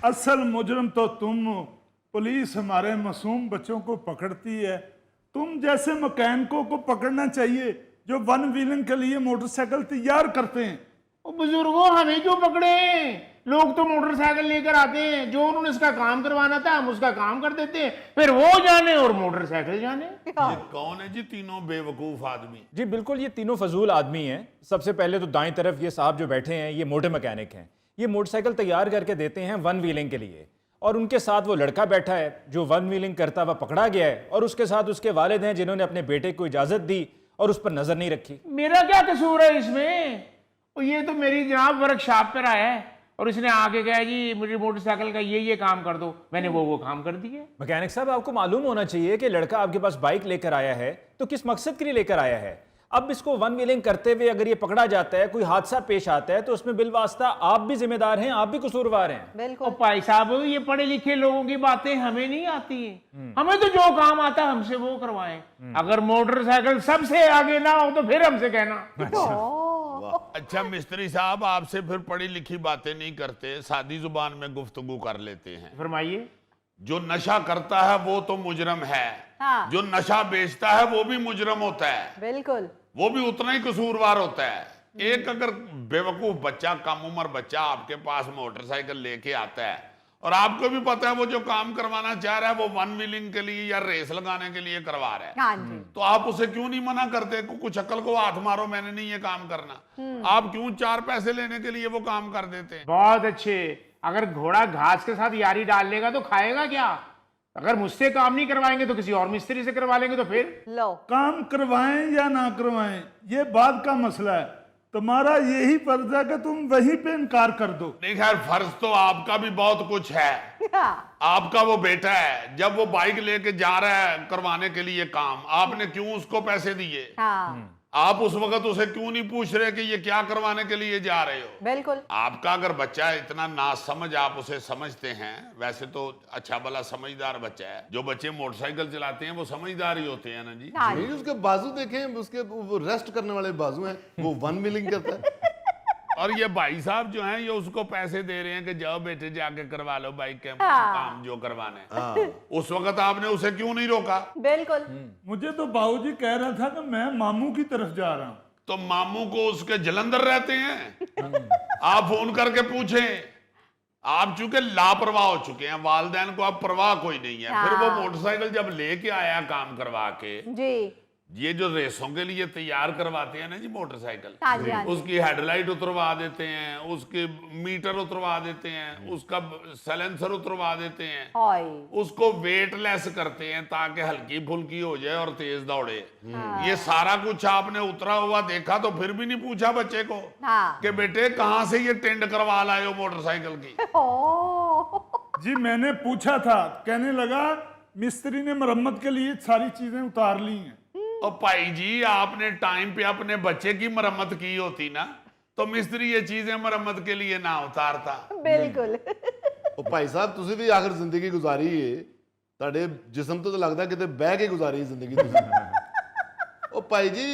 असल मुजरम तो तुम हो। पुलिस हमारे मासूम बच्चों को पकड़ती है, तुम जैसे मैकेनिकों को पकड़ना चाहिए जो वन व्हीलिंग के लिए मोटरसाइकिल तैयार करते हैं। ओ बुजुर्गों, हमें क्यों पकड़े हैं? लोग तो मोटरसाइकिल लेकर आते हैं, जो उन्होंने इसका काम करवाना था हम उसका काम कर देते हैं, फिर वो जाने और मोटरसाइकिल जाने। ये कौन है जी तीनों बेवकूफ आदमी? जी बिल्कुल, ये तीनों फजूल आदमी हैं। सबसे पहले तो दाएं तरफ ये साहब जो बैठे हैं, ये मोटे मैकेनिक हैं। ये मोटरसाइकिल तैयार करके देते हैं वन व्हीलिंग के लिए, और उनके साथ वो लड़का बैठा है जो वन व्हीलिंग करता हुआ पकड़ा गया है, और उसके साथ उसके वालिद हैं जिन्होंने अपने बेटे को इजाजत दी और उस पर नजर नहीं रखी। मेरा क्या कसूर है इसमें? और ये तो मेरी जनाब वर्कशॉप पर आया है और इसने आके कहा जी मुझे मोटरसाइकिल का ये काम कर दो, मैंने वो काम कर दिया। मैकेनिक साहब, आपको मालूम होना चाहिए कि लड़का आपके पास बाइक लेकर आया है तो किस मकसद के लिए लेकर आया है। अब इसको वन व्हीलिंग करते हुए अगर ये पकड़ा जाता है, कोई हादसा पेश आता है, तो उसमें बिलवास्ता आप भी जिम्मेदार हैं, आप भी कसूरवार हैं। बिल्कुल। और भाई साहब, ये पढ़े लिखे लोगों की बातें हमें नहीं आती है। हमें तो जो काम आता है हमसे वो करवाएं। अगर मोटरसाइकिल सबसे आगे ना हो तो फिर हमसे कहना। अच्छा मिस्त्री साहब, आपसे फिर पढ़ी लिखी बातें नहीं करते, सादी जुबान में गुफ्तगू कर लेते हैं। फरमाइए। जो नशा करता है वो तो मुजरम है, हाँ। जो नशा बेचता है वो भी मुजरम होता है, बिल्कुल। वो भी उतना ही कसूरवार होता है। एक अगर बेवकूफ बच्चा, कम उम्र बच्चा आपके पास मोटरसाइकिल लेके आता है और आपको भी पता है वो जो काम करवाना चाह रहा है वो वन व्हीलिंग के लिए या रेस लगाने के लिए करवा रहा है, हाँ जी। तो आप उसे क्यों नहीं मना करते? कुछ अक्ल को हाथ मारो, मैंने नहीं ये काम करना। आप क्यों 4 पैसे लेने के लिए वो काम कर देते हैं? बहुत अच्छे। अगर घोड़ा घास के साथ यारी डाल लेगा तो खाएगा क्या? अगर मुझसे काम नहीं करवाएंगे तो किसी और मिस्त्री से करवा लेंगे, तो फिर लो। काम करवाएं या ना करवाएं ये बाद का मसला है, तुम्हारा यही फर्ज है कि तुम वहीं पे इनकार कर दो। नहीं खैर, फर्ज तो आपका भी बहुत कुछ है। हाँ। आपका वो बेटा है, जब वो बाइक लेके जा रहा है करवाने के लिए काम, आपने क्यों उसको पैसे दिए? हाँ। आप उस वक्त उसे क्यों नहीं पूछ रहे कि ये क्या करवाने के लिए जा रहे हो? बिल्कुल। आपका अगर बच्चा इतना नासमझ, आप उसे समझते हैं, वैसे तो अच्छा भला समझदार बच्चा है। जो बच्चे मोटरसाइकिल चलाते हैं वो समझदार ही होते हैं ना जी। हाँ नहीं, जी। उसके बाजू देखें, उसके वो रेस्ट करने वाले बाजू हैं, वो वन व्हीलिंग करता है। और ये भाई साहब जो हैं ये उसको पैसे दे रहे हैं कि जाओ बेटे जाके करवा लो बाइक के हाँ। काम जो करवाने हैं। उस वक्त आपने उसे क्यों नहीं रोका? बिल्कुल। मुझे तो बाबूजी कह रहा था कि मैं मामू की तरफ जा रहा हूं। तो मामू को उसके जलंधर रहते हैं, आप फोन करके पूछें। आप चूंकि लापरवाह हो चुके हैं, वालिदैन को अब परवाह कोई नहीं है। फिर वो हाँ। मोटरसाइकिल जब लेके आया काम करवा के, जी। ये जो रेसों के लिए तैयार करवाते हैं ना जी मोटरसाइकिल, हाँ जी, हाँ जी। उसकी हेडलाइट उतरवा देते हैं, उसके मीटर उतरवा देते हैं, उसका साइलेंसर उतरवा देते हैं, हाय। उसको वेटलेस करते हैं ताकि हल्की फुल्की हो जाए और तेज दौड़े। ये सारा कुछ आपने उतरा हुआ देखा तो फिर भी नहीं पूछा बच्चे को हाँ। कि बेटे कहां से ये टेंड करवा लाए हो मोटरसाइकिल की? ओ। जी मैंने पूछा था, कहने लगा मिस्त्री ने मरम्मत के लिए सारी चीजें उतार ली हैं। और भाई जी, आपने टाइम पे अपने बच्चे की मरम्मत की होती ना तो मिस्त्री ये चीजें मरम्मत के लिए ना उतारता। बिल्कुल। ਉਹ ਭਾਈ ਸਾਹਿਬ, ਤੁਸੀਂ ਵੀ ਆਖਰ ਜ਼ਿੰਦਗੀ ਗੁਜ਼ਾਰੀ ਏ, ਤੁਹਾਡੇ ਜਿਸਮ ਤੋਂ ਤਾਂ ਲੱਗਦਾ ਕਿਤੇ ਬਹਿ ਕੇ ਗੁਜ਼ਾਰੀ ਜ਼ਿੰਦਗੀ ਤੁਸੀਂ। ਉਹ ਭਾਈ ਜੀ,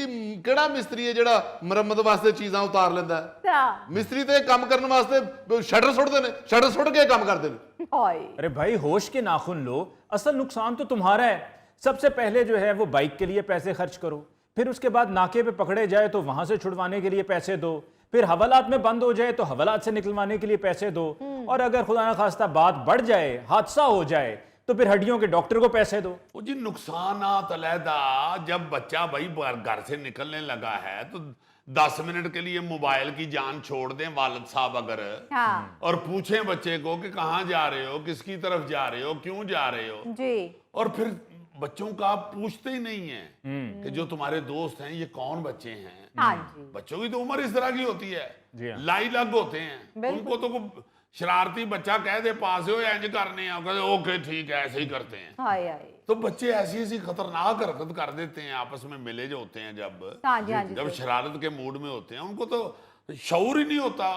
ਕਿਹੜਾ ਮਿਸਤਰੀ ਹੈ ਜਿਹੜਾ ਮੁਰੰਮਤ ਵਾਸਤੇ ਚੀਜ਼ਾਂ ਉਤਾਰ ਲੈਂਦਾ? हाँ। ਮਿਸਤਰੀ ਤੇ ਕੰਮ ਕਰਨ ਵਾਸਤੇ ਸ਼ਟਰ ਸੁੱਟਦੇ ਨੇ, ਸ਼ਟਰ ਸੁੱਟ ਕੇ ਕੰਮ ਕਰਦੇ ਨੇ। हाय। अरे भाई, होश के नाखून लो, असल नुकसान तो तुम्हारा है। सबसे पहले जो है वो बाइक के लिए पैसे खर्च करो, फिर उसके बाद नाके पे पकड़े जाए तो वहां से छुड़वाने के लिए पैसे दो, फिर हवालात में बंद हो जाए तो हवालात से निकलवाने के लिए पैसे दो, और अगर खुदा न खास्ता बात बढ़ जाए, हादसा हो जाए, तो फिर हड्डियों के डॉक्टर को पैसे दो। वो जी नुकसानात अलहदा। जब बच्चा भाई घर से निकलने लगा है तो 10 मिनट के लिए मोबाइल की जान छोड़ दें वालिद साहब अगर, हाँ। और पूछें बच्चे को कि कहाँ जा रहे हो, किसकी तरफ जा रहे हो, क्यों जा रहे हो, जी। और फिर बच्चों का आप पूछते ही नहीं है कि जो तुम्हारे दोस्त हैं ये कौन बच्चे हैं। हाँ जी। बच्चों की तो उम्र इस तरह की होती है, जी हाँ। लाई लग होते हैं। बिल्कुल। उनको तो कोई शरारती बच्चा कह दे पास हो इंज करने हैं, कहते ओके ठीक है ऐसे ही करते हैं। हाय हाय। तो बच्चे ऐसी ऐसी खतरनाक हरकत कर देते हैं आपस में मिले जो होते हैं जब हाँ जी, हाँ जी, जब सही। शरारत के मूड में होते हैं। उनको तो शऊर ही नहीं होता,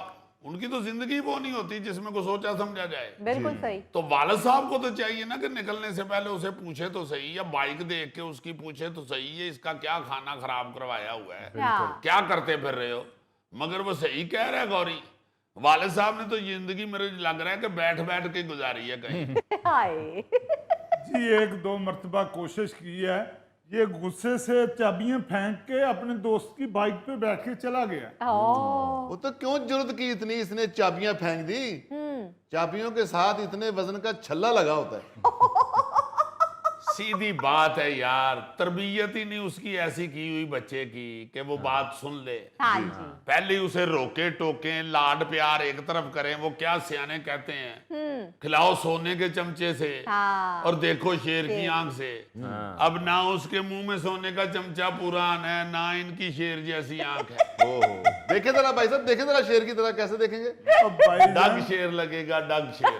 उनकी तो जिंदगी वो नहीं होती जिसमें को सोचा समझा जाए। बिल्कुल सही। तो वालिद साहब को तो चाहिए ना कि निकलने से पहले उसे पूछे तो सही, या बाइक देख के उसकी पूछे तो सही, ये इसका क्या खाना खराब करवाया हुआ है, हाँ। क्या करते फिर रहे हो। मगर वो सही कह रहा है गौरी, वाले साहब ने तो जिंदगी मेरे लग रहा है कि बैठ बैठ के गुजारी है कहीं। हाय जी 1-2 मरतबा कोशिश की है, ये गुस्से से चाबियां फेंक के अपने दोस्त की बाइक पे बैठ के चला गया। ओ वो तो क्यों जरूरत की इतनी, इसने चाबियां फेंक दी। चाबियों के साथ इतने वजन का छल्ला लगा होता है। सीधी बात है यार, तरबियत ही नहीं उसकी ऐसी की हुई बच्चे की कि वो बात सुन ले। हाँ जी पहले उसे रोके टोके, लाड प्यार एक तरफ करें, वो क्या सियाने कहते हैं, खिलाओ सोने के चमचे से हाँ और देखो शेर की आंख से। अब ना उसके मुंह में सोने का चमचा पुरान है, ना इनकी शेर जैसी आंख है। ओहो, देखे जरा भाई साहब, देखे जरा शेर की तरह कैसे देखेंगे। अब भाई डग शेर लगेगा, डग शेर।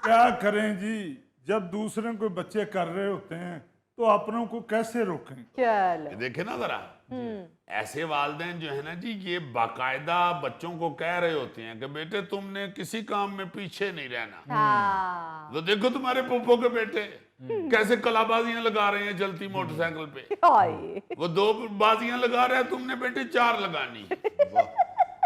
क्या करें जी, जब दूसरे को बच्चे कर रहे होते हैं तो अपनों को कैसे रोकें। चलो देखे ना जरा, ऐसे वालिदैन जो है ना जी, ये बाकायदा बच्चों को कह रहे होते हैं कि बेटे तुमने किसी काम में पीछे नहीं रहना। हाँ तो देखो तुम्हारे पुप्पो के बेटे कैसे कलाबाजियां लगा रहे हैं चलती मोटरसाइकिल पे। हाय वो 2 बाजियां लगा रहे हैं, तुमने बेटे 4 लगानी।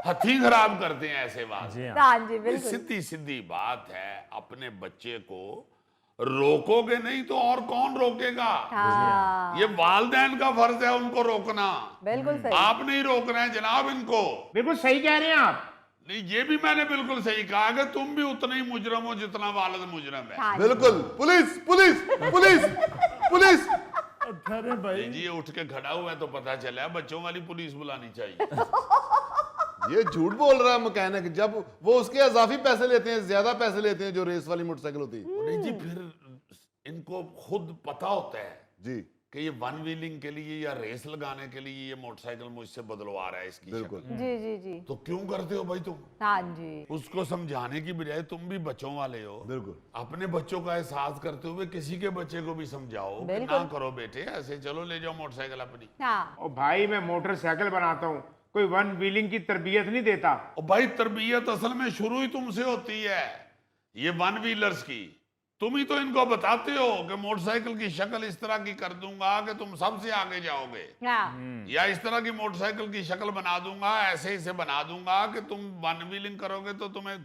हथी खराब करते हैं ऐसे बात। जी हाँ। हाँ जी ये बिल्कुल सीधी सीधी बात है, अपने बच्चे को रोकोगे नहीं तो और कौन रोकेगा। हाँ ये वालिदैन का फर्ज है उनको रोकना, बिल्कुल सही आप नहीं रोक रहे हैं जनाब इनको। बिल्कुल सही कह रहे हैं आप। नहीं, ये भी मैंने बिल्कुल सही कहा कि तुम भी उतना ही मुजरम हो जितना वालिद मुजरम है। हाँ जी। बिल्कुल, पुलिस पुलिस पुलिस पुलिस। अब ठहरे भाई, जी ये उठ के खड़ा हुआ है तो पता चला बच्चों वाली पुलिस बुलानी चाहिए। ये झूठ बोल रहा है मैकेनिक, जब वो उसके अजाफी पैसे लेते हैं, ज्यादा पैसे लेते हैं जो रेस वाली मोटरसाइकिल होती है। नहीं जी, फिर इनको खुद पता होता है जी कि ये वन व्हीलिंग के लिए या रेस लगाने के लिए ये मोटरसाइकिल मुझसे बदलवा रहा है इसकी बिल्कुल। शक्ल। जी जी जी तो क्यों करते हो भाई तुम? हाँ जी उसको समझाने की बजाय तुम भी बच्चों वाले हो, बिल्कुल। अपने बच्चों का एहसास करते हुए किसी के बच्चे को भी समझाओ कि बिल्कुल। ना करो बेटे ऐसे, चलो ले जाओ मोटरसाइकिल अपनी। हाँ और भाई मैं मोटरसाइकिल बनाता हूँ, कोई वन व्हीलिंग की तरबियत नहीं देता। और भाई तरबियत असल में शुरू ही तुमसे होती है, ये वन व्हीलर्स की। तुम ही तो इनको बताते हो कि मोटरसाइकिल की शक्ल इस तरह की कर दूंगा कि तुम सबसे आगे जाओगे, हाँ या इस तरह की मोटरसाइकिल की शक्ल बना दूंगा, ऐसे इसे बना दूंगा कि तुम वन व्हीलिंग करोगे तो तुम्हें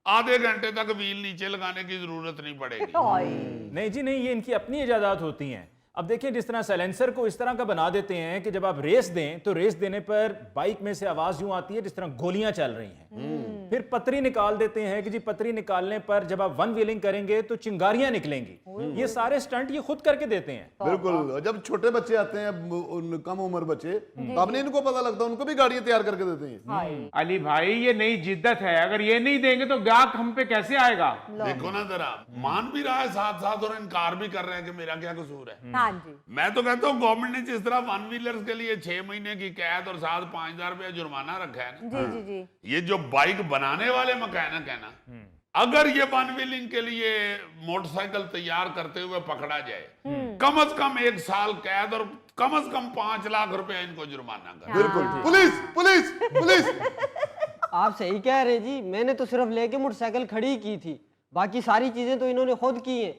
आधे घंटे तक व्हील नीचे लगाने की जरूरत नहीं पड़ेगी। हाय नहीं जी नहीं, ये इनकी अपनी इजादात होती हैं। अब देखिए जिस तरह साइलेंसर को इस तरह का बना देते हैं कि जब आप रेस दें तो रेस देने पर बाइक में से आवाज यूं आती है जिस तरह गोलियां चल रही हैं। फिर पतरी निकाल देते हैं कि जी पतरी निकालने पर जब आप वन व्हीलिंग करेंगे तो चिंगारियां निकलेंगी। ये सारे स्टंट ये खुद करके देते हैं। बिल्कुल, जब छोटे बच्चे आते हैं, कम उम्र बच्चे, तब नहीं इनको पता लगता, उनको भी गाड़ियां तैयार करके देते हैं। हाय अली भाई ये नई जिद्दत है, अगर ये नहीं देंगे तो ग्राहक हम पे कैसे आएगा। देखो ना जरा, मान भी रहा है साथ साथ और इनकार भी कर रहे हैं कि मेरा क्या कसूर है। हाँ जी मैं तो कहता हूँ गवर्नमेंट ने जिस तरह वन व्हीलर्स के लिए 6 महीने की कैद और साथ 5,000 रुपया जुर्माना रखा है ना, जी जी जी ये जो बाइक बनाने वाले मैकेनिक है ना, अगर ये वन व्हीलिंग के लिए मोटरसाइकिल तैयार करते हुए पकड़ा जाए, कम से कम 1 साल कैद और कम से कम 5 लाख रुपया इनको जुर्माना कर। बिल्कुल, पुलिस पुलिस पुलिस। आप सही कह रहे जी, मैंने तो सिर्फ लेके मोटरसाइकिल खड़ी की थी, बाकी सारी चीजें तो इन्होंने खुद की हैं।